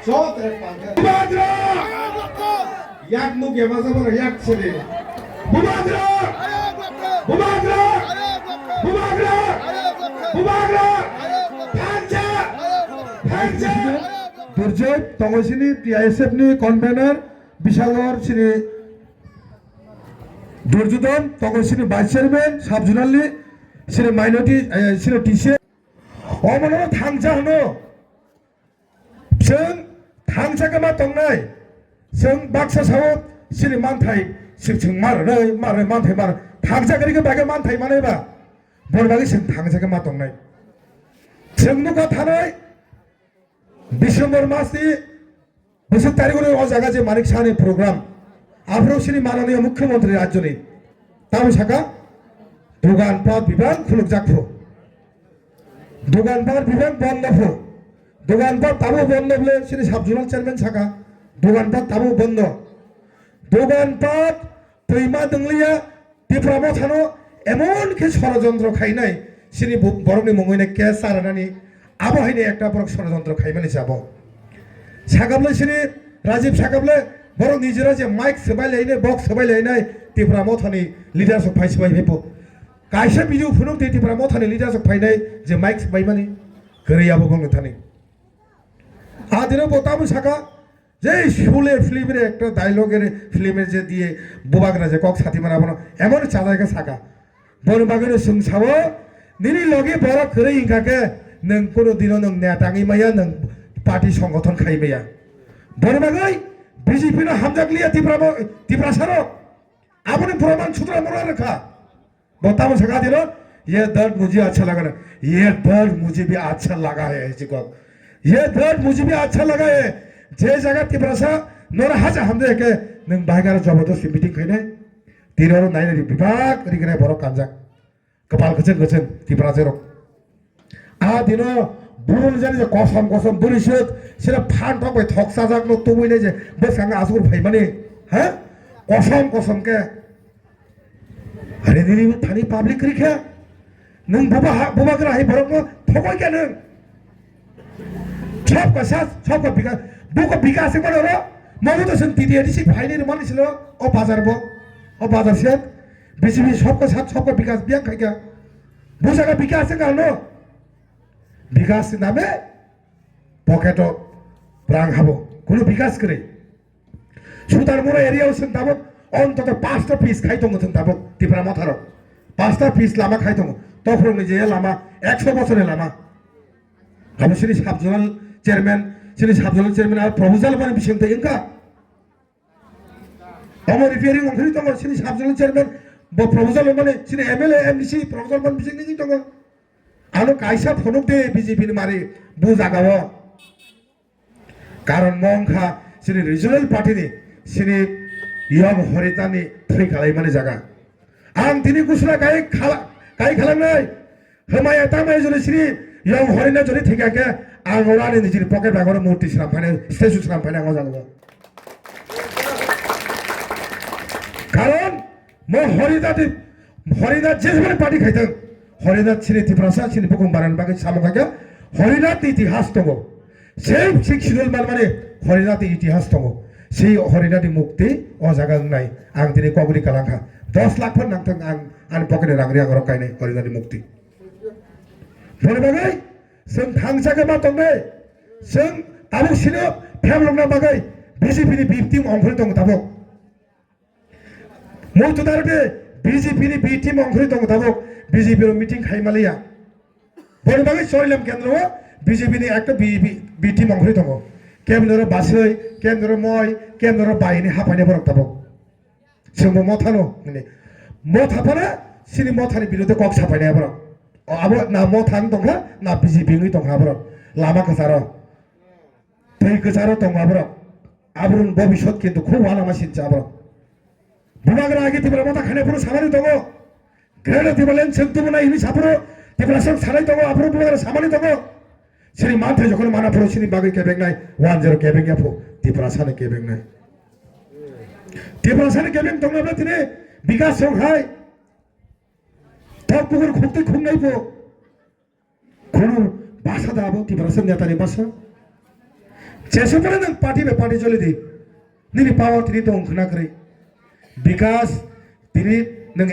Bumadra! Jak mówię, ma zabrać, jak sobie? Bumadra! Bumadra! Bumadra! Bumadra! Panja! Panja! Durjoy Tongosini PISF ni convener Bishalor Sini Durjudon Tongosini Vice Chairman Subjournally Sini Minority Sini TC 어머나 당자하노 전 당자가마 동나이 전 박사 사원 시리 많다이 실증 말을 많다이 말 당자가 이거 배가 많다이 말해봐 뭐라고 전 당자가마 동나이 정누가 타나이 디셈버 마스이 무슨 तारिख으로 어자가지 마닉 사내 프로그램 앞으로 시리 마ननीय मुख्यमंत्री राज्यनि ताम साका দোকানপাট বিভাগ খুলক যাকফো দোকানপাট বিভাগ বন্ধ ফো দোকানপাট তাবো বন্ধ বলে সিনি সাবজোনাল চেয়ারম্যান সাকা দোকানপাট তাবো বন্ধ দোকানপাট তৈমা দংলিয়া ত্রিপুরা থানো এমন কে ষড়যন্ত্র খাইনাই সিনি বরংনি মঙ্গইনে কেস সারানানি আবহাইনে একটা বড় ষড়যন্ত্র খাইমানি যাব সাকাবলে সিনি রাজীব সাকাবলে বড় নিজেরা যে মাইক সবাইলাইনে বক্স সবাইলাইনাই ত্রিপুরা মথানি লিডারশিপ ফাইসবাই হেপো কাইসা বিজু ফুনুক ত্রিপুরা মথানি লিডারশিপ ফাইনাই যে মাইক সবাইমানি গরিয়াবো গং থানি আদিনো বোতামু সাকা যে শুলে ফিল্মের একটা ডায়লগের ফিল্মের যে দিয়ে বুবাগরা যে কক সাথী মারা বনো এমন চালাইকা সাকা বনবাগের সুংসাব নিনি লগে বড় করে ইংকাকে নং কোনো দিন নং নেতাঙি মাইয়া নং পার্টি সংগঠন খাইমাইয়া বনবাগাই বিজেপি না হামজাগলিয়া ত্রিপুরা সারো আপনি প্রমাণ সূত্র মনে রাখা बताओ सका दिलो ये दर्द मुझे अच्छा लगा ना ये दर्द मुझे भी अच्छा लगा है ये दर्द मुझे भी अच्छा लगा है जे जगह तिब्रासा नोरा हाजा हम दे के नंग बाहर जबरदस्त मीटिंग खाइने तिरोरो नाइने विभाग रिगने बरो कांजा कपाल गचन तिब्रा जेरो आ दिनो बुरुल जानि जे कसम बुरिसत सिरा फान टक बाय थकसा जागलो तुबुइने जे बसांगा आजुर भाइ माने ह कसम के अरे दिनी थानी पब्लिक रिख्या नों बुबा ग्रा हाय बरक थगय के नों सब का बिका बुको बिकासे बडरो मगु तो सन तिदियादि सि फाइने मानिसिलो ओ बाजार से बिसिबि सब का बिकास बिया खाइगा बुसागा बिकासे गानो बिकास नामे पकेटो रां हाबो कोनो बिकास करे सुतार मोरा एरिया सन दाबो অন্তত 5টা পিস খাইতো মতন তাবো ত্রিপুরা মথারো 5টা পিস লামা খাইতো তখন যে লামা 100 বছরের লামা আমি সিনি সাবজোনাল চেয়ারম্যান আর প্রপোজাল মানে বিষয়তে ইনকা আমার রিপেয়ারিং অংশই তো সিনি সাবজোনাল চেয়ারম্যান প্রপোজাল মানে সিনি এমএলএ এমডিসি প্রপোজাল মানে বিষয় নিই তো আনো কাইসা ফনুক দে বিজেপি মারি বুজাগাও কারণ মংখা সিনি রিজনাল পার্টি নি সিনি ইয়ং হরিতানি থ্রি খালাই মানে জায়গা আম তিনি কুসলা গাই খালাম নাই হমায়া তামাই যদি শ্রী ইয়ং হরিনা যদি ঠিক আছে আঙরানি নিজের পকেট ব্যাগরে মূর্তি ছিলাম ফাইনে স্ট্যাচু ছিলাম ফাইনে আঙা জানবো কারণ হরিনাথ যে সময় পার্টি খাইতেন হরিনাথ শ্রী ত্রিপুরা শ্রী বুকুম বারান বাগে সামখাকে হরিনাথ ইতিহাস দङ সেই শিক্ষিত মানে হরিনাথ ইতিহাস দङ সেই হরিনাথি মুক্তি ও জায়গা নাই আং দিনে কগরি কালাঙ্খা 10 লাখ ফোন নাংথং আং পকেটে রাংরি আং রকাইনে হরিনাথি মুক্তি বলে বাগাই जों थांजागे मा दंने जों आबो सिनो फेमलंना बागै बिजेपि नि बि टीम अंखरि दं दाबो मोथु दारबे बिजेपि नि बि टीम अंखरि दं दाबो बिजेपि रो मीटिंग खाइमालिया बले बागै सरिलाम केन्द्र बिजेपि नि একটা बि टीम अंखरि दं केन्द्र बासै केन्द्र मय केन्द्र बायनि हाफायने बरक दाबो जोंबो मथानो माने मथाफाना सिनि मथानि बिरुद्धे कक साफायनाया बरक आबो ना मथान दंहा ना बिजेपि नि दंहा बरक लामा कसारो दै कसारो दंहा बरक आबरुन भबिष्यत किन्तु खुब आलामा सिनचा बरक बुमाग्रा आगे तिब्रा मथा खाने पुरो सामानि दंगो ग्रेड तिब्रालेन सेंतुबना इनि सापुरो तिब्रासन सानाय दंगो आबरु बुमाग्रा सामानि दंगो सिरि मानथाय जखन माना पुरो सिनि बागै केबेंनाय 10 केबें याफो तिब्रा साने केबेंनाय तिब्रा साने केबें दंनाब्ला तिने बिगास संहाय 덕북을 국대 콩나이고 그는 바사다고 디브라선 내다니 바사 जेसेबां नों पार्टी बे पार्टी चले दी नोंनि पावार तिनि दं खोनाखै बिकास तिनि नों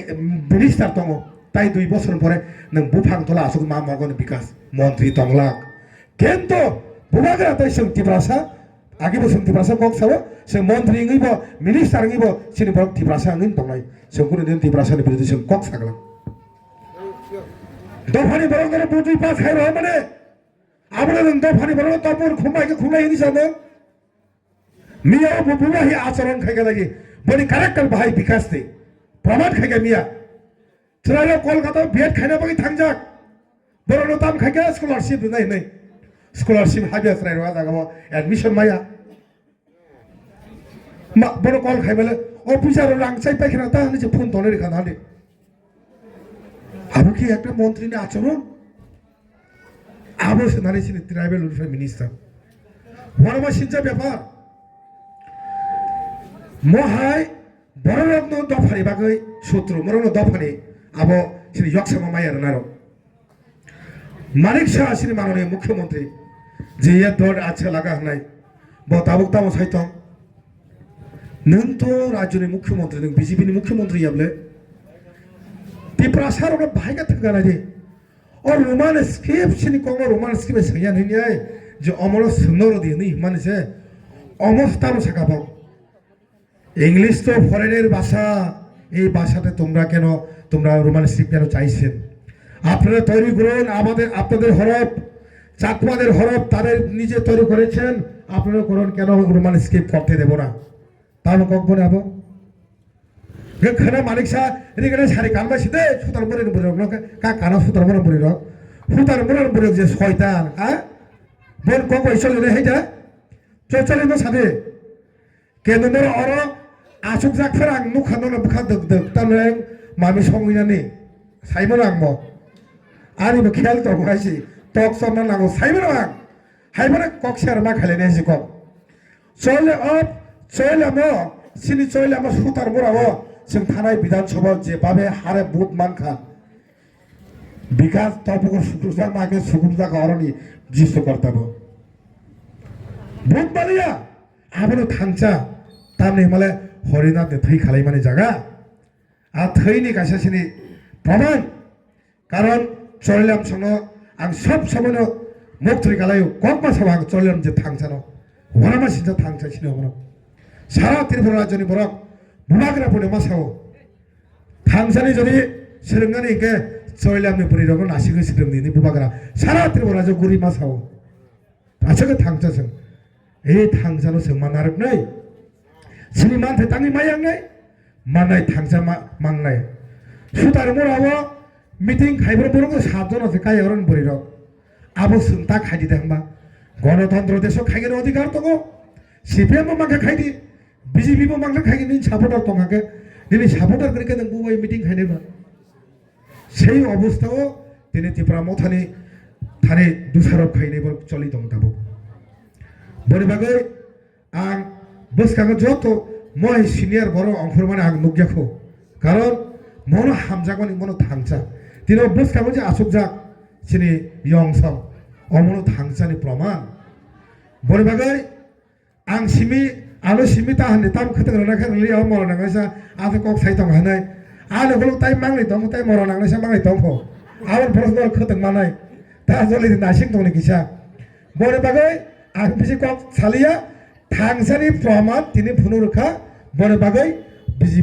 मिनिस्टार दङ ताई 2 বছর পরে नों बुफां तला आसुक मा मागोन बिकास मन्त्री दंला किन्तु बुबाग्रा ताई जों तिब्रासा आगे बोसों तिब्रासा कक साबो जों मन्त्री ngैबो मिनिस्टार ngैबो सिनि बरक तिब्रासा ngैन दंनाय जों कुनु दिन तिब्रासानि बिरुद्धे जों कक सागला दफानि बरक गरे बुद्रि पास खाइरो माने आबो नों दफानि बरक तपुर खुमाइके खुमाइ नि जानो मिया बुबाहि आचरण खाइगा लागि बनि कारेक्टर बाहाय बिकास दे प्रमाण खाइगा मिया ट्राइल कलकाता बिएड खाइना बागै थांजाक बरनो ताम खाइगा स्कलारशिप नै नै स्कलारशिप हाबिया ट्राइल जागाव एडमिशन माया मा बरो कल खाइबले अफिसार रांचाइ पाइखाना ता नि फोन तने रेखा नादे आबो कि একটা মন্ত্রীর আচরণ আবো সেনারে ছিল ট্রাইবেল ওয়েলফেয়ার মিনিস্টার ওয়ারমা সিনজা ব্যাপার মহাই বড়রত্ন দফারি বাগৈ শত্রু মরনো দফারি আবো শ্রী যক্ষমা মায়ার নারো মানিক শাহ শ্রী মাননীয় মুখ্যমন্ত্রী যে দর আছে লাগা হনাই বতাবুক তামো সাইতং नों तो राज्यनि मुख्यमंत्री नों बीजेपीनि मुख्यमंत्री याबले तिप्रासार और बाहायगा थगाना दे और रोमान स्क्रिप्ट सिनि कोंग रोमान स्क्रिप्ट सैया नैनियाय जो अमर सुनर दे नि माने से অবস্থার সাকাবো इंग्लिश तो फरेनेर भाषा এই ভাষাতে তোমরা কেন তোমরা রোমান স্ক্রিপ্ট কেন চাইছেন আপনারা তৈরি করুন আমাদের আপনাদের হরফ চাকমাদের হরফ তাদের নিজে তৈরি করেছেন আপনারা করুন কেন রোমান স্ক্রিপ্ট করতে দেব না তাহলে কখন আবো গখনা মালিক সা রিগনে সারি কানবাসি দে সুতার বরে বরে কা কানা সুতার বরে বরে সুতার বরে বরে যে শয়তান হ্যাঁ বল কক ইসলে রে হেজা চলে না সাদে কেন নর অর আসুক জাকফার আং নুখানো না বুখা দক দক তামরে মামি সংইনানি সাইমন আংমো আনি বো খেয়াল তো গাইছি টক সন্না নাগো সাইমন আং হাইমনে কক শেয়ার মা খালে নেছি কক চলে অফ চৈলামো সিনি চৈলামো সুতার বরাবো जों थानाय विधानसभा जेबाबे हारे बुट मानखा विकास तपको सुकुरजा मागे सुकुरजा गरनि जिसो करताबो बुट मालिया आबनो थांचा तामने माले हरिनाथ थै खालाय माने जागा आ थैनि गासासिनि प्रमाण कारण चैलाम सनो आं सब समनो मुक्ति गालायो ककमा सभा चैलाम जे थांचानो वरामा सिजा थांचा सिनो बनो सारा त्रिपुरा राज्यनि बरक बुलाग्रा पुणे मासाव थांसानि जदि सोलोंनानै के चैलामनि परिरगो नासिगो सोलोंनि बुबाग्रा सारा त्रिपुरा जो गुरि मासाव आछागे थांसा जों ए थांसानो जों मानारक नै सिनि मानथे तांनि मायांनाय मानाय थांसा मांनाय सुतार मोरावो मिटिं खाइब्र बरगो सातजन আছে काय हरन परिरग आबो सोंता खाइदि दांबा गणतन्त्र देश खाइगेर अधिकार दङ सिपिएम माके खाइदि बीजेपी को मांगले खाई नहीं सपोर्टर तो मांगे नहीं सपोर्टर करके नंग बुबाई मीटिंग खाने बा सही अवस्था हो तिने तिप्रा मोथाने थाने दूसरा खाई बर चली दं ताबो बरे बागै आं बस कागज जो तो मैं सिनियर बरो अंकुर माने आं नुग्याखो कारण मनो हामजागनि मनो थांचा तिनो बस कागज आसुक जा सिनि यंसं अमनो थांचानि प्रमाण बरे बागै आं सिमी आलो सिमिता हने ताम खतग रना खर लिया मर नांगसा आथे कक साइतंग हनाय आलो गलो ताइ मांगले दं ताइ मर नांगसा मांगले दं फो आवन प्रश्न खतग मानाय ता जले नासिं दंनि किसा बरे बागै आं बिसि कक सालिया थांसानि प्रमाण तिनि फुनु रखा बरे बागै बिजि